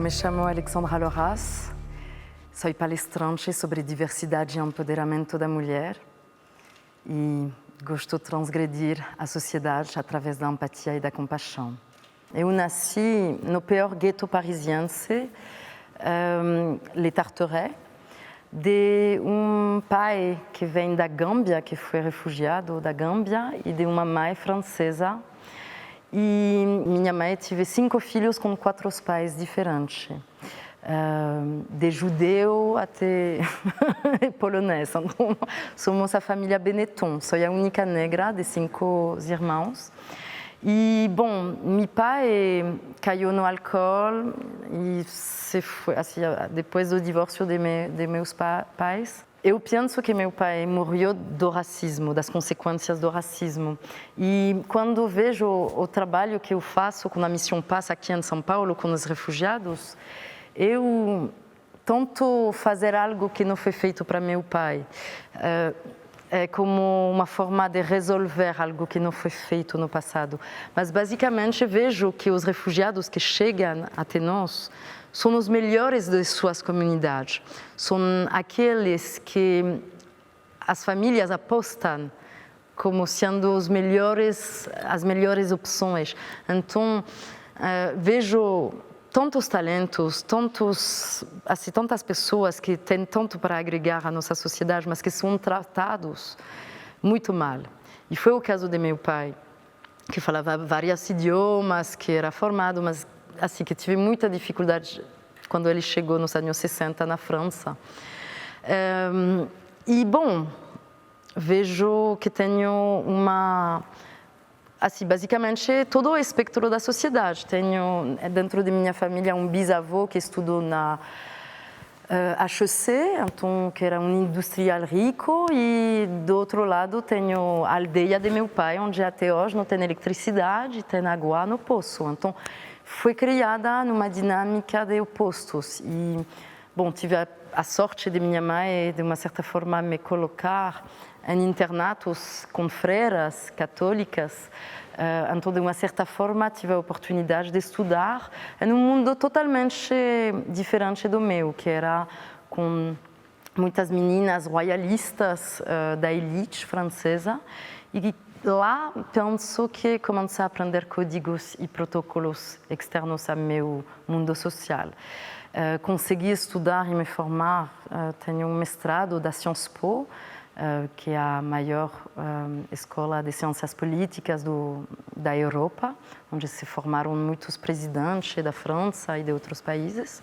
me chamo Alexandra Loras, sou palestrante sobre diversidade e empoderamento da mulher e gosto de transgredir a sociedade através da empatia e da compaixão. Eu nasci no pior gueto parisiense, Les Tarterets, de pai que vem da Gâmbia, que foi refugiado da Gâmbia, e de uma mãe francesa. E minha mãe teve 5 filhos com 4 pais diferentes, de judeu até polonês. Então, somos a família Benetton. Sou a única negra de 5 irmãos. E, bom, meu pai caiu no álcool e se foi, assim, depois do divórcio de meus pais. Eu penso que meu pai morreu do racismo, das consequências do racismo. E quando vejo o trabalho que eu faço com a Missão Paz aqui em São Paulo, com os refugiados, eu tento fazer algo que não foi feito para meu pai. É como uma forma de resolver algo que não foi feito no passado. Mas, basicamente, vejo que os refugiados que chegam até nós são os melhores de suas comunidades. São aqueles que as famílias apostam como sendo as melhores opções. Então, vejo tantos talentos, tantas pessoas que têm tanto para agregar à nossa sociedade, mas que são tratados muito mal. E foi o caso de meu pai, que falava vários idiomas, que era formado, mas assim, que tive muita dificuldade quando ele chegou nos anos 60 na França. E, bom, vejo que tenho assim, basicamente, todo o espectro da sociedade. Tenho, dentro de minha família, bisavô que estudou na HEC, então, que era industrial rico, e, do outro lado, tenho a aldeia de meu pai, onde até hoje não tem eletricidade, tem água no poço. Então, foi criada numa dinâmica de opostos. E, bom, tive a sorte de minha mãe, de uma certa forma, me colocar em internatos com freiras católicas. Então, de uma certa forma, tive a oportunidade de estudar em um mundo totalmente diferente do meu, que era com muitas meninas royalistas da elite francesa. E lá, penso que comecei a aprender códigos e protocolos externos ao meu mundo social. Consegui estudar e me formar, tenho mestrado da Sciences Po, que é a maior escola de ciências políticas da Europa, onde se formaram muitos presidentes da França e de outros países.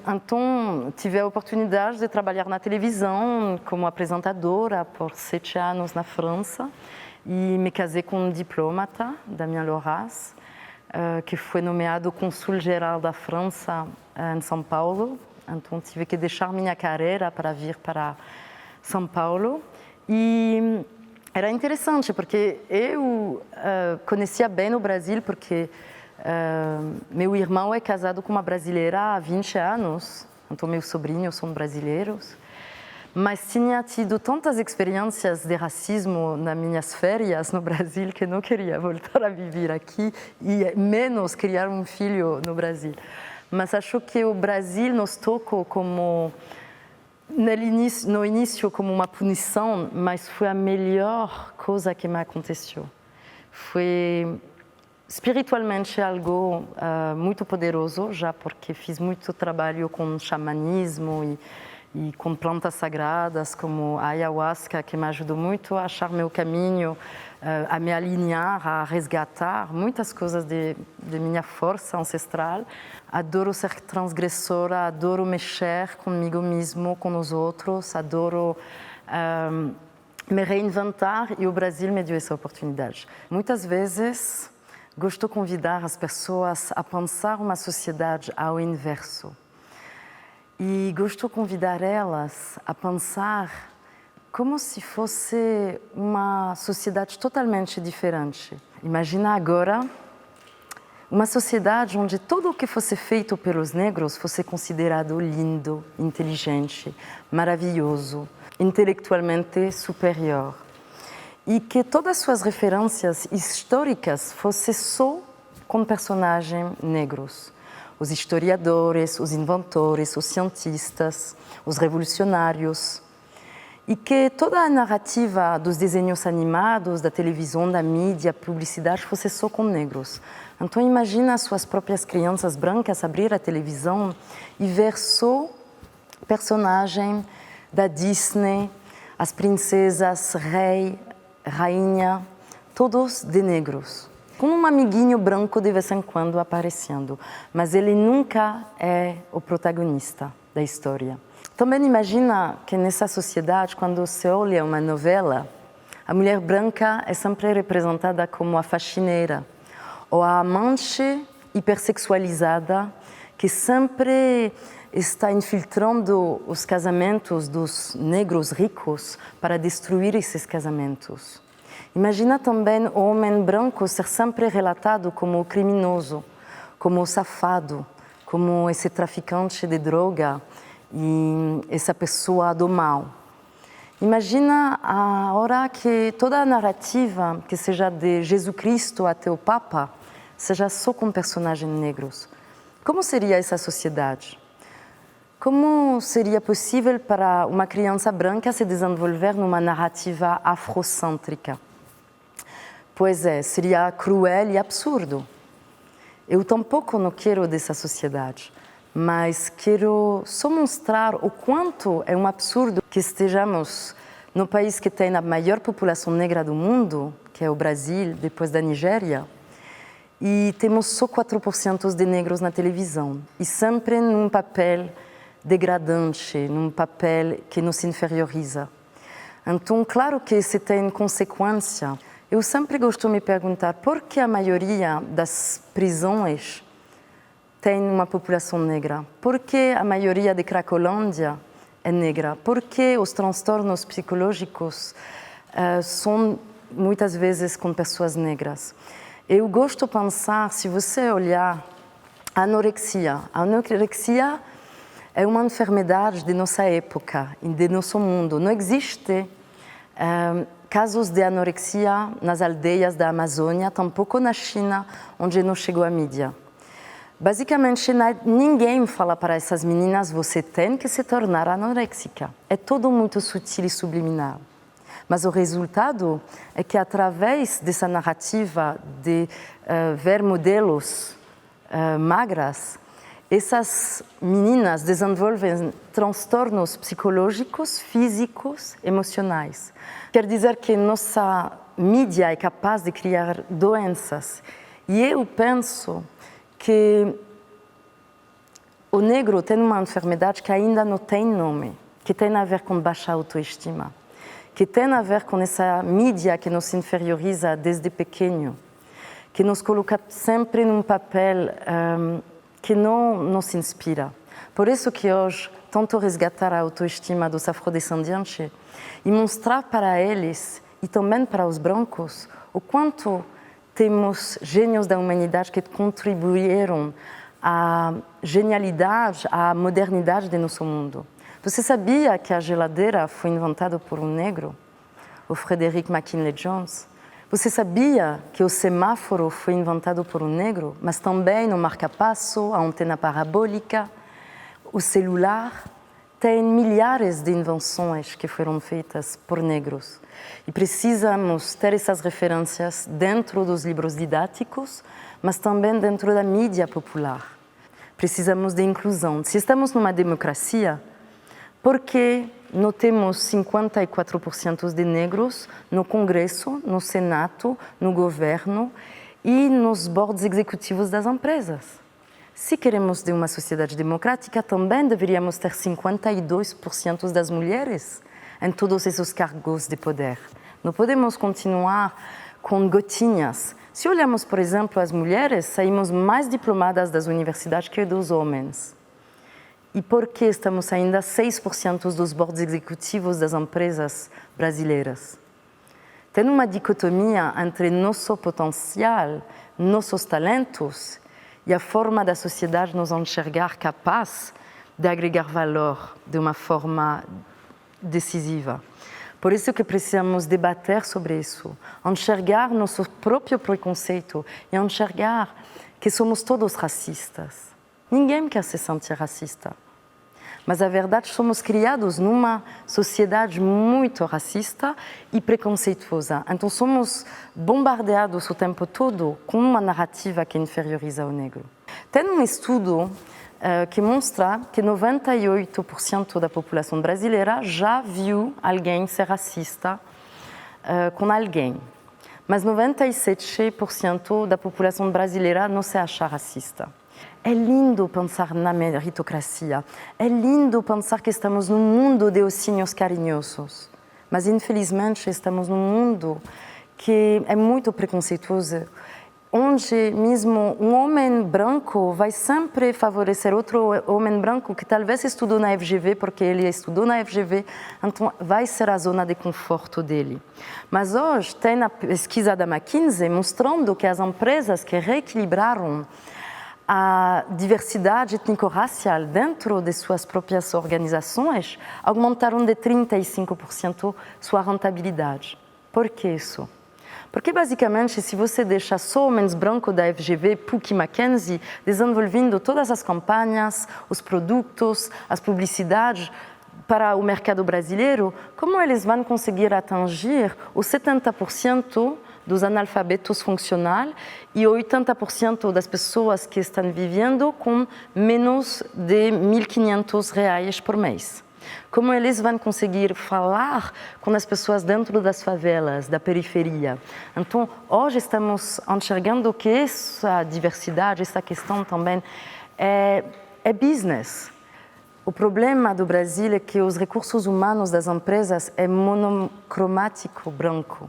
Então, tive a oportunidade de trabalhar na televisão como apresentadora por 7 anos na França e me casei com diplomata, Damien Loras, que foi nomeado cônsul-geral da França em São Paulo. Então, tive que deixar minha carreira para vir para São Paulo. E era interessante, porque eu conhecia bem o Brasil, porque meu irmão é casado com uma brasileira há 20 anos, então meus sobrinhos são brasileiros. Mas tinha tido tantas experiências de racismo nas minhas férias no Brasil que não queria voltar a viver aqui e menos criar um filho no Brasil. Mas acho que o Brasil nos tocou como no início como uma punição, mas foi a melhor coisa que me aconteceu. Foi espiritualmente algo muito poderoso, já porque fiz muito trabalho com xamanismo e com plantas sagradas como a ayahuasca, que me ajudou muito a achar meu caminho, a me alinhar, a resgatar muitas coisas de minha força ancestral. Adoro ser transgressora, adoro mexer comigo mesmo, com os outros, adoro me reinventar, e o Brasil me deu essa oportunidade. Muitas vezes gosto de convidar as pessoas a pensar uma sociedade ao inverso. E gosto de convidar elas a pensar como se fosse uma sociedade totalmente diferente. Imagina agora uma sociedade onde tudo o que fosse feito pelos negros fosse considerado lindo, inteligente, maravilhoso, intelectualmente superior. E que todas as suas referências históricas fossem só com personagens negros. os historiadores, os inventores, os cientistas, os revolucionários. E que toda a narrativa dos desenhos animados, da televisão, da mídia, publicidade, fosse só com negros. Então imagina as suas próprias crianças brancas abrir a televisão e ver só personagem da Disney, as princesas, rei, rainha, todos de negros. Com um amiguinho branco de vez em quando aparecendo, mas ele nunca é o protagonista da história. Também imagina que nessa sociedade, quando se olha uma novela, a mulher branca é sempre representada como a faxineira, ou a amante hipersexualizada que sempre está infiltrando os casamentos dos negros ricos para destruir esses casamentos. Imagina também o homem branco ser sempre relatado como o criminoso, como o safado, como esse traficante de droga e essa pessoa do mal. Imagina a hora que toda a narrativa, que seja de Jesus Cristo até o Papa, seja só com personagens negros. Como seria essa sociedade? Como seria possível para uma criança branca se desenvolver numa narrativa afrocêntrica? Pois é, seria cruel e absurdo. Eu tampouco não quero dessa sociedade, mas quero só mostrar o quanto é um absurdo que estejamos no país que tem a maior população negra do mundo, que é o Brasil, depois da Nigéria, e temos só 4% de negros na televisão, e sempre num papel degradante, num papel que nos inferioriza. Então, claro que isso tem consequência. Eu sempre gosto de me perguntar por que a maioria das prisões tem uma população negra? Por que a maioria de Cracolândia é negra? Por que os transtornos psicológicos são muitas vezes com pessoas negras? Eu gosto de pensar, se você olhar a anorexia é uma enfermidade de nossa época e de nosso mundo. Não existe casos de anorexia nas aldeias da Amazônia, tampouco na China, onde não chegou a mídia. Basicamente, ninguém fala para essas meninas, você tem que se tornar anoréxica. É tudo muito sutil e subliminar. Mas o resultado é que, através dessa narrativa de ver modelos magras, essas meninas desenvolvem transtornos psicológicos, físicos, emocionais. Quer dizer que nossa mídia é capaz de criar doenças. E eu penso que o negro tem uma enfermidade que ainda não tem nome, que tem a ver com baixa autoestima, que tem a ver com essa mídia que nos inferioriza desde pequeno, que nos coloca sempre num papel que não nos inspira. Por isso que hoje tento resgatar a autoestima dos afrodescendentes e mostrar para eles, e também para os brancos, o quanto temos gênios da humanidade que contribuíram à genialidade, à modernidade de nosso mundo. Você sabia que a geladeira foi inventada por um negro, o Frederick McKinley Jones? Você sabia que o semáforo foi inventado por um negro, mas também o marca-passo, a antena parabólica, o celular? Tem milhares de invenções que foram feitas por negros. E precisamos ter essas referências dentro dos livros didáticos, mas também dentro da mídia popular. Precisamos de inclusão. Se estamos numa democracia, por que não temos 54% de negros no Congresso, no Senado, no governo e nos boards executivos das empresas? Se queremos de uma sociedade democrática, também deveríamos ter 52% das mulheres em todos esses cargos de poder. Não podemos continuar com gotinhas. Se olhamos, por exemplo, as mulheres, saímos mais diplomadas das universidades que dos homens. E por que estamos ainda 6% dos boards executivos das empresas brasileiras? Tem uma dicotomia entre nosso potencial, nossos talentos e a forma da sociedade nos enxergar capaz de agregar valor de uma forma decisiva. Por isso que precisamos debater sobre isso, enxergar nosso próprio preconceito e enxergar que somos todos racistas. Ninguém quer se sentir racista. Mas a verdade, somos criados numa sociedade muito racista e preconceituosa. Então somos bombardeados o tempo todo com uma narrativa que inferioriza o negro. Tem um estudo que mostra que 98% da população brasileira já viu alguém ser racista com alguém. Mas 97% da população brasileira não se acha racista. É lindo pensar na meritocracia, é lindo pensar que estamos num mundo de ossinhos carinhosos, mas infelizmente estamos num mundo que é muito preconceituoso, onde mesmo um homem branco vai sempre favorecer outro homem branco que talvez estudou na FGV, porque ele estudou na FGV, então vai ser a zona de conforto dele. Mas hoje tem a pesquisa da McKinsey mostrando que as empresas que reequilibraram a diversidade étnico-racial dentro de suas próprias organizações aumentaram de 35% sua rentabilidade. Por que isso? Porque, basicamente, se você deixa só homens brancos da FGV, PUC e McKinsey desenvolvendo todas as campanhas, os produtos, as publicidades para o mercado brasileiro, como eles vão conseguir atingir os 70% dos analfabetos funcionais e 80% das pessoas que estão vivendo com menos de R$1.500 por mês? Como eles vão conseguir falar com as pessoas dentro das favelas, da periferia? Então, hoje estamos enxergando que essa diversidade, essa questão também é business. O problema do Brasil é que os recursos humanos das empresas é monocromático branco.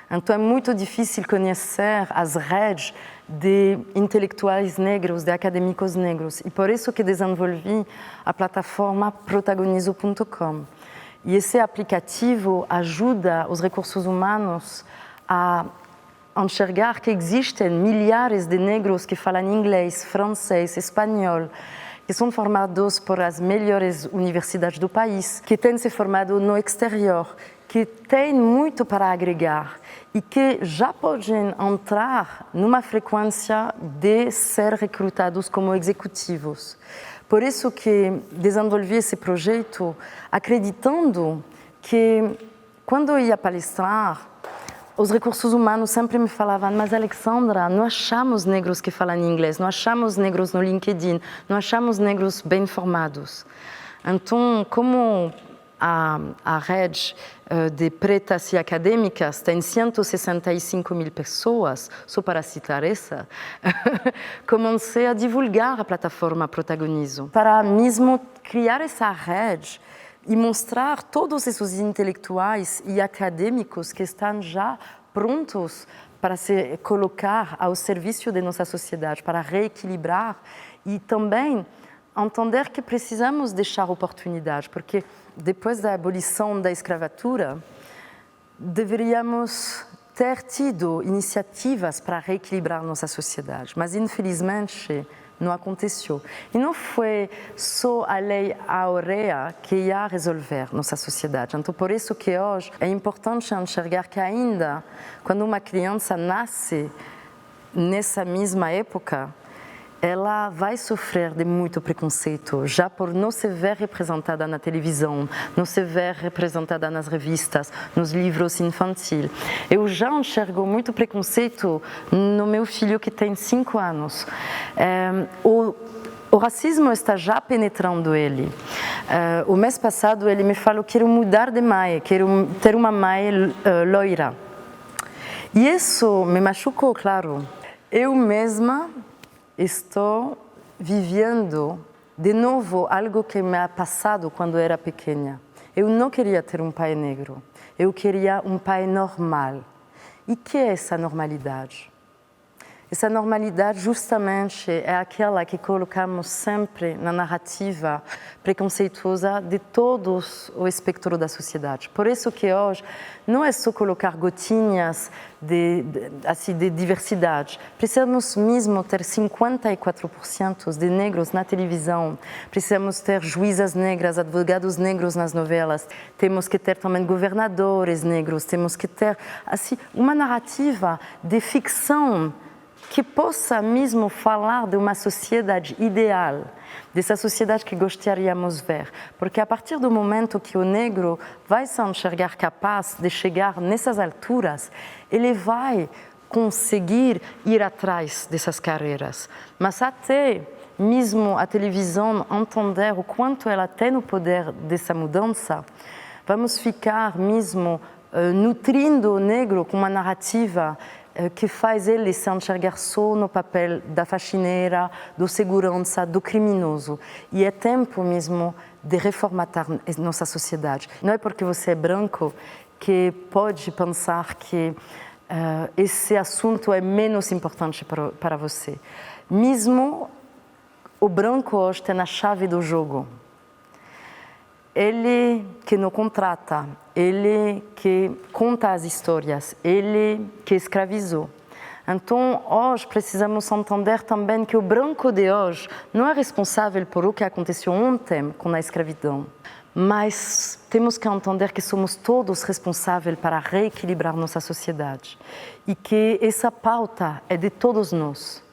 Então é muito difícil conhecer as redes de intelectuais negros, de acadêmicos negros. E por isso que desenvolvi a plataforma protagonizo.com. E esse aplicativo ajuda os recursos humanos a enxergar que existem milhares de negros que falam inglês, francês, espanhol, que são formados por as melhores universidades do país, que têm se formado no exterior, que têm muito para agregar e que já podem entrar numa frequência de ser recrutados como executivos. Por isso que desenvolvi esse projeto acreditando que quando eu ia palestrar, os recursos humanos sempre me falavam: mas Alexandra, não achamos negros que falam inglês, não achamos negros no LinkedIn, não achamos negros bem formados. Então, como a rede de pretas e acadêmicas tem 165 mil pessoas, só para citar essa, comecei a divulgar a plataforma Protagonizo, para mesmo criar essa rede e mostrar todos esses intelectuais e acadêmicos que estão já prontos para se colocar ao serviço de nossa sociedade, para reequilibrar e também entender que precisamos deixar oportunidade, porque depois da abolição da escravatura, deveríamos ter tido iniciativas para reequilibrar nossa sociedade, mas infelizmente não aconteceu. E não foi só a Lei Áurea que ia resolver nossa sociedade. Então, por isso que hoje é importante enxergar que ainda, quando uma criança nasce nessa mesma época, ela vai sofrer de muito preconceito, já por não se ver representada na televisão, não se ver representada nas revistas, nos livros infantis. Eu já enxergo muito preconceito no meu filho que tem 5 anos. O racismo está já penetrando ele. O mês passado ele me falou: quero mudar de mãe, quero ter uma mãe loira. E isso me machucou, claro. Eu mesma estou vivendo de novo algo que me ha passado quando era pequena. Eu não queria ter um pai negro, eu queria um pai normal. E o que é essa normalidade? Essa normalidade justamente é aquela que colocamos sempre na narrativa preconceituosa de todos o espectro da sociedade. Por isso que hoje não é só colocar gotinhas de diversidade. Precisamos mesmo ter 54% de negros na televisão. Precisamos ter juízas negras, advogados negros nas novelas. Temos que ter também governadores negros. Temos que ter uma narrativa de ficção que possa mesmo falar de uma sociedade ideal, dessa sociedade que gostaríamos de ver. Porque a partir do momento que o negro vai se enxergar capaz de chegar nessas alturas, ele vai conseguir ir atrás dessas carreiras. Mas até mesmo a televisão entender o quanto ela tem o poder dessa mudança, vamos ficar mesmo nutrindo o negro com uma narrativa que faz ele se enxergar só no papel da faxineira, do segurança, do criminoso. E é tempo mesmo de reformatar nossa sociedade. Não é porque você é branco que pode pensar que esse assunto é menos importante para você. Mesmo o branco hoje tem a chave do jogo. Ele que não contrata, ele que conta as histórias, ele que escravizou. Então, hoje precisamos entender também que o branco de hoje não é responsável por o que aconteceu ontem com a escravidão, mas temos que entender que somos todos responsáveis para reequilibrar nossa sociedade e que essa pauta é de todos nós.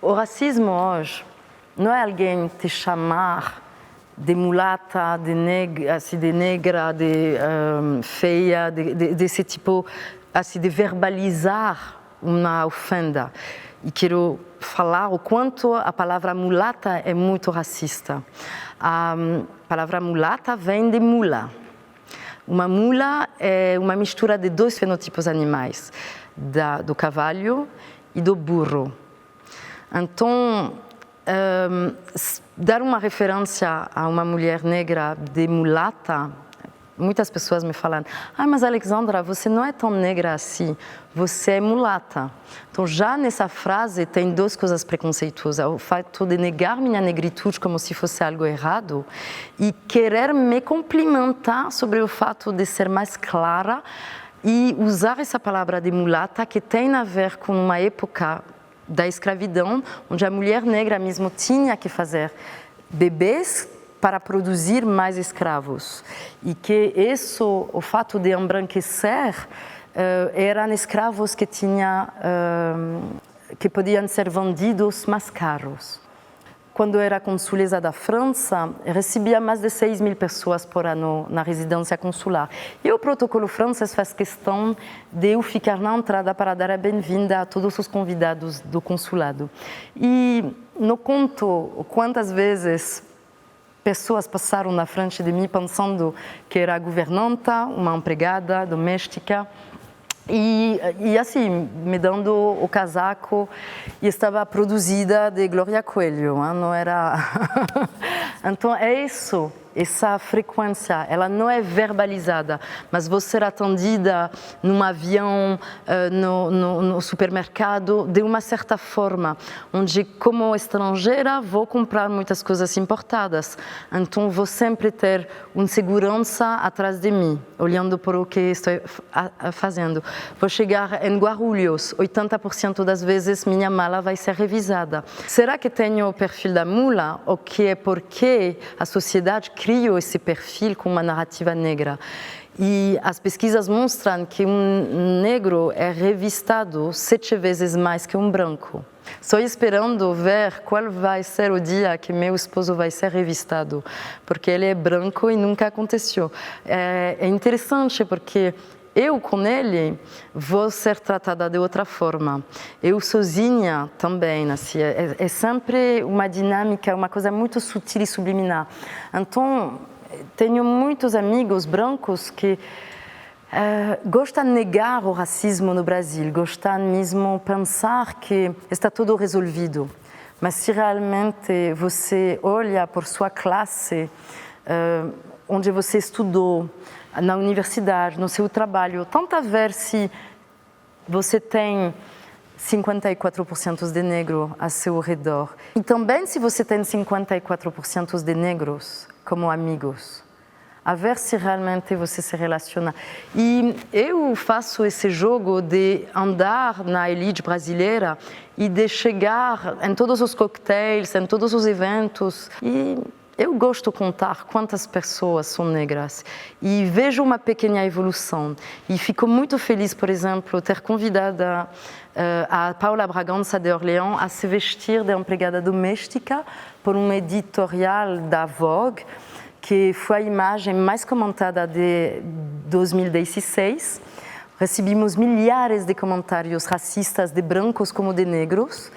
O racismo hoje não é alguém te chamar de mulata, de negra, de feia, desse tipo, assim, de verbalizar uma ofenda. E quero falar o quanto a palavra mulata é muito racista. A palavra mulata vem de mula. Uma mula é uma mistura de dois fenotipos animais, do cavalo e do burro. Então, dar uma referência a uma mulher negra de mulata, muitas pessoas me falam: mas Alexandra, você não é tão negra assim, você é mulata. Então, já nessa frase tem duas coisas preconceituosas: o fato de negar minha negritude como se fosse algo errado e querer me cumprimentar sobre o fato de ser mais clara e usar essa palavra de mulata que tem a ver com uma época da escravidão, onde a mulher negra mesmo tinha que fazer bebês para produzir mais escravos. E que isso, o fato de embranquecer, eram escravos que podiam ser vendidos mais caros. Quando era consulesa da França, recebia mais de 6.000 pessoas por ano na residência consular. E o protocolo francês faz questão de eu ficar na entrada para dar a bem-vinda a todos os convidados do consulado. E não conto quantas vezes pessoas passaram na frente de mim pensando que era governanta, uma empregada doméstica, e assim, me dando o casaco, e estava produzida de Glória Coelho, não era... Então é isso, essa frequência, ela não é verbalizada, mas você ser atendida num avião, no supermercado, de uma certa forma, onde como estrangeira vou comprar muitas coisas importadas, então vou sempre ter uma segurança atrás de mim, olhando para o que estou fazendo. Vou chegar em Guarulhos, 80% das vezes minha mala vai ser revisada. Será que tenho o perfil da mula ou que é porque a sociedade criou esse perfil com uma narrativa negra? E as pesquisas mostram que um negro é revistado 7 vezes mais que um branco. Estou esperando ver qual vai ser o dia que meu esposo vai ser revistado, porque ele é branco e nunca aconteceu. É interessante porque eu com ele vou ser tratada de outra forma. Eu sozinha também, assim, é sempre uma dinâmica, uma coisa muito sutil e subliminar. Então, tenho muitos amigos brancos que gostam de negar o racismo no Brasil, gostam mesmo de pensar que está tudo resolvido. Mas se realmente você olha por sua classe, onde você estudou, na universidade, no seu trabalho, tenta ver se você tem 54% de negro a seu redor. E também se você tem 54% de negros como amigos. A ver se realmente você se relaciona. E eu faço esse jogo de andar na elite brasileira e de chegar em todos os coquetéis, em todos os eventos. E eu gosto de contar quantas pessoas são negras e vejo uma pequena evolução. E fico muito feliz, por exemplo, ter convidado a Paula Bragança de Orleans a se vestir de empregada doméstica por um editorial da Vogue, que foi a imagem mais comentada de 2016. Recebemos milhares de comentários racistas de brancos como de negros,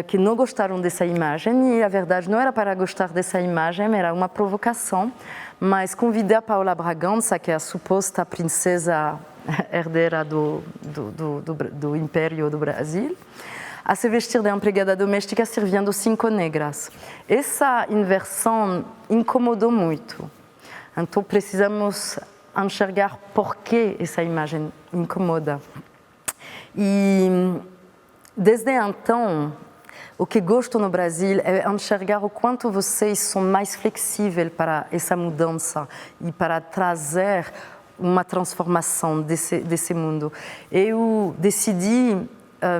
que não gostaram dessa imagem, e a verdade não era para gostar dessa imagem, era uma provocação, mas convidei a Paula Bragança, que é a suposta princesa herdeira do Império do Brasil, a se vestir de empregada doméstica servindo 5 negras. Essa inversão incomodou muito. Então precisamos enxergar por que essa imagem incomoda. E desde então, o que gosto no Brasil é enxergar o quanto vocês são mais flexíveis para essa mudança e para trazer uma transformação desse mundo. Eu decidi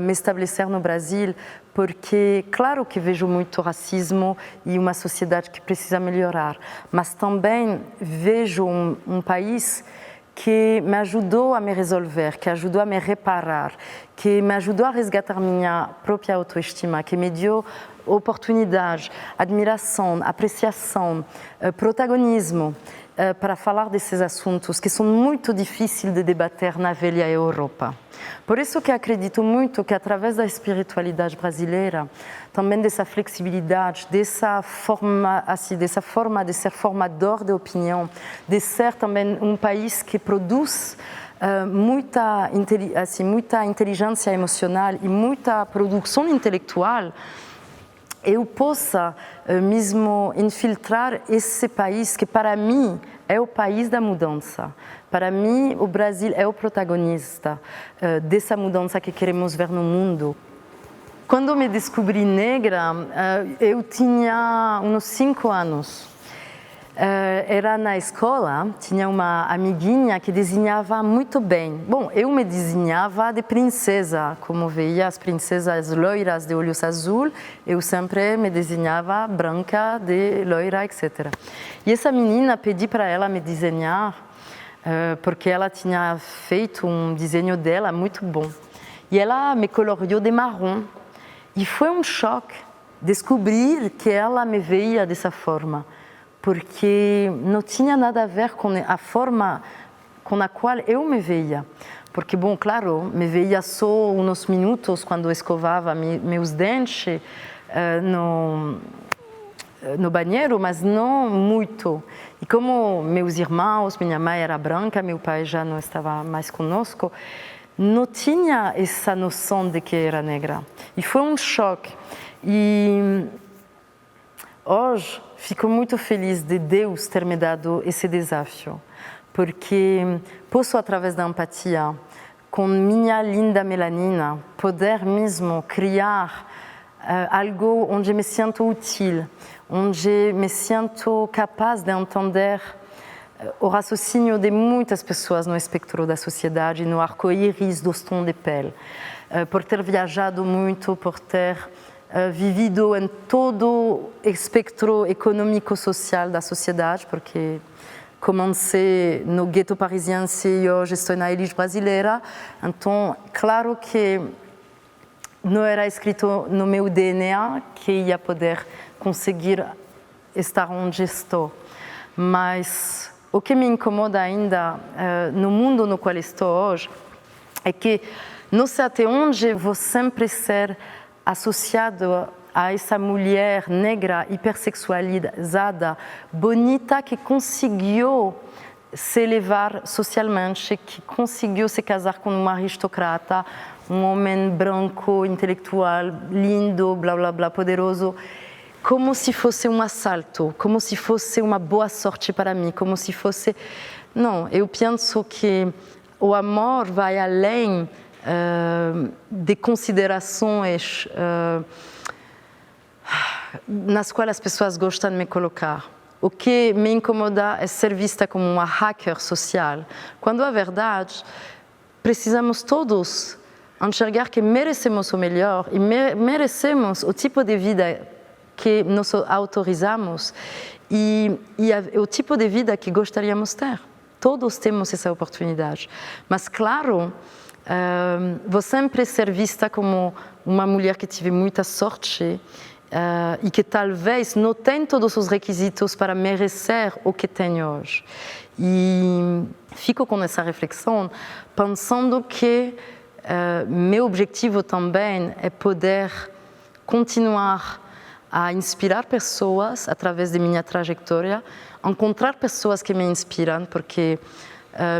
me estabelecer no Brasil porque, claro que vejo muito racismo e uma sociedade que precisa melhorar, mas também vejo um país que me ajudou a me resolver, que ajudou a me reparar, que me ajudou a resgatar minha própria autoestima, que me deu oportunidade, admiração, apreciação, protagonismo para falar desses assuntos que são muito difíceis de debater na velha Europa. Por isso que acredito muito que através da espiritualidade brasileira, também dessa flexibilidade, dessa forma de ser formador de opinião, de ser também um país que produz muita inteligência emocional e muita produção intelectual, eu possa mesmo infiltrar esse país que, para mim, é o país da mudança. Para mim, o Brasil é o protagonista dessa mudança que queremos ver no mundo. Quando me descobri negra, eu tinha uns 5 anos. Era na escola, tinha uma amiguinha que desenhava muito bem. Bom, eu me desenhava de princesa, como veia as princesas loiras de olhos azul, eu sempre me desenhava branca, de loira, etc. E essa menina pedi para ela me desenhar, porque ela tinha feito um desenho dela muito bom. E ela me coloriu de marrom. E foi um choque descobrir que ela me veia dessa forma, porque não tinha nada a ver com a forma com a qual eu me veia. Porque, bom, claro, me veia só uns minutos quando escovava meus dentes no banheiro, mas não muito. E como meus irmãos, minha mãe era branca, meu pai já não estava mais conosco, não tinha essa noção de que era negra. E foi um choque. E hoje fico muito feliz de Deus ter me dado esse desafio, porque posso, através da empatia, com minha linda melanina, poder mesmo criar algo onde me sinto útil, onde me sinto capaz de entender o raciocínio de muitas pessoas no espectro da sociedade, no arco-íris dos tons de pele. Por ter viajado muito, por ter vivido em todo o espectro econômico-social da sociedade, porque comecei no gueto parisiense e hoje estou na elite brasileira. Então, claro que não era escrito no meu DNA que ia poder conseguir estar onde estou. Mas o que me incomoda ainda no mundo no qual estou hoje é que não sei até onde vou sempre ser associado a essa mulher negra, hipersexualizada, bonita, que conseguiu se elevar socialmente, que conseguiu se casar com um aristocrata, um homem branco, intelectual, lindo, blá blá blá, poderoso, como se fosse um assalto, como se fosse uma boa sorte para mim, como se fosse... Não, eu penso que o amor vai além de considerações nas quais as pessoas gostam de me colocar. O que me incomoda é ser vista como uma hacker social, quando a verdade, precisamos todos enxergar que merecemos o melhor e merecemos o tipo de vida que nos autorizamos e o tipo de vida que gostaríamos ter. Todos temos essa oportunidade. Mas, claro, vou sempre ser vista como uma mulher que tive muita sorte e que talvez não tem todos os requisitos para merecer o que tenho hoje. E fico com essa reflexão, pensando que meu objetivo também é poder continuar a inspirar pessoas através de minha trajetória, encontrar pessoas que me inspiram, porque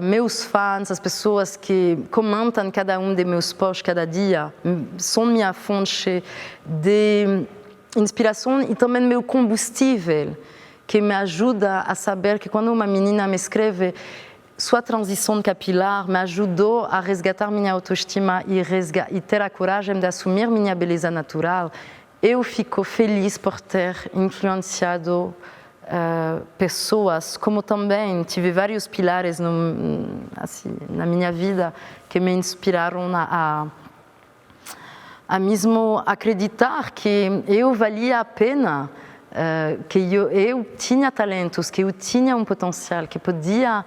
meus fãs, as pessoas que comentam cada um de meus posts cada dia, são minha fonte de inspiração e também meu combustível, que me ajuda a saber que quando uma menina me escreve sua transição capilar me ajudou a resgatar minha autoestima e ter a coragem de assumir minha beleza natural, eu fico feliz por ter influenciado pessoas, como também tive vários pilares assim, na minha vida que me inspiraram a mesmo acreditar que eu valia a pena, que eu tinha talentos, que eu tinha um potencial, que podia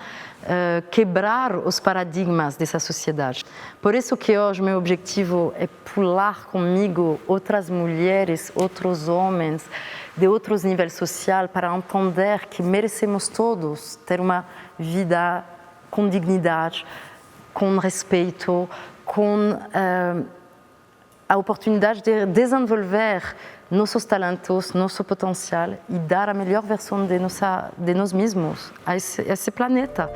quebrar os paradigmas dessa sociedade. Por isso que hoje meu objetivo é pular comigo outras mulheres, outros homens, de outros níveis sociais, para entender que merecemos todos ter uma vida com dignidade, com respeito, com a oportunidade de desenvolver nossos talentos, nosso potencial e dar a melhor versão de nós mesmos a esse planeta.